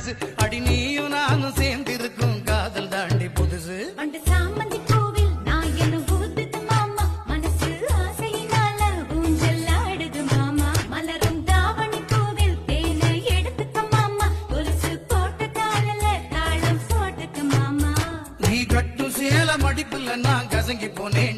மனசு அடி நீயும் நானும் சேர்ந்திருக்கும் காதல் தாண்டி புதுசு மடிப்புல நான் கசங்கி போனேன்